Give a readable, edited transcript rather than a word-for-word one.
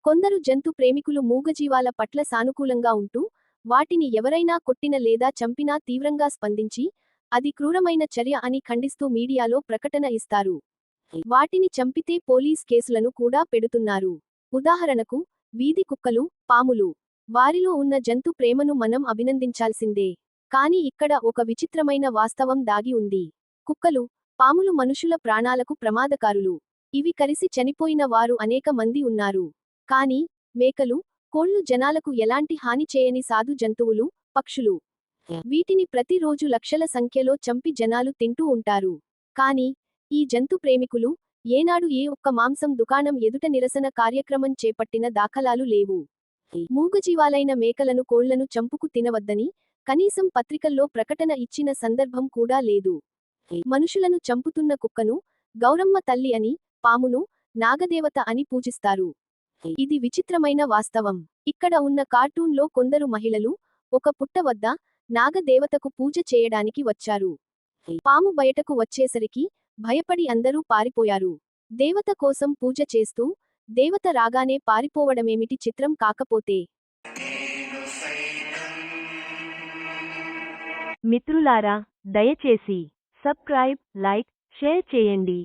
కొందరు జంతు ప్రేమికులు మూగజీవాల పట్ల సానుకూలంగా ఉంటూ, వాటిని ఎవరైనా కొట్టిన లేదా చంపినా తీవ్రంగా స్పందించి, అది క్రూరమైన చర్య అని ఖండిస్తూ మీడియాలో ప్రకటన ఇస్తారు. వాటిని చంపితే పోలీస్ కేసులను కూడా పెడుతున్నారు. ఉదాహరణకు, వీధి కుక్కలు, పాములు. వారిలో ఉన్న జంతు ప్రేమను మనం అభినందించాల్సిందే. కానీ ఇక్కడ ఒక విచిత్రమైన వాస్తవం దాగి ఉంది. కుక్కలు, పాములు మనుషుల ప్రాణాలకు ప్రమాదకారులు. ఇవి కరిసి చనిపోయిన వారు అనేక మంది ఉన్నారు. కానీ, మేకలు, కోళ్లు జనాలకు ఎలాంటి హాని చేయని సాధు జంతువులు, పక్షులు. వీటిని ప్రతిరోజు లక్షల సంఖ్యలో చంపి జనాలు తింటూ ఉంటారు. కానీ, ఈ జంతు ప్రేమికులు, ఏనాడు ఏ ఒక్క మాంసం దుకాణం ఎదుట నిరసన కార్యక్రమం చేపట్టిన దాఖలాలు లేవు. మూగజీవాలైన మేకలను కోళ్లను చంపుకు తినవద్దని, కనీసం పత్రికల్లో ప్రకటన ఇచ్చిన సందర్భం కూడా లేదు. మనుషులను చంపుతున్న కుక్కను, గౌరమ్మ తల్లి అని, పామును, నాగదేవత అని పూజిస్తారు. ఇది విచిత్రమైన వాస్తవం. ఇక్కడ ఉన్న కార్టూన్లో కొందరు మహిళలు, ఒక పుట్ట వద్ద, నాగదేవతకు పూజ చేయడానికి వచ్చారు. పాము బయటకు వచ్చేసరికి, భయపడి అందరూ పారిపోయారు. దేవత కోసం పూజ చేస్తూ, దేవత రాగానే పారిపోవడమేమిటి చిత్రం కాకపోతే? మిత్రులారా, దయచేసి సబ్స్క్రైబ్, లైక్, షేర్ చేయండి.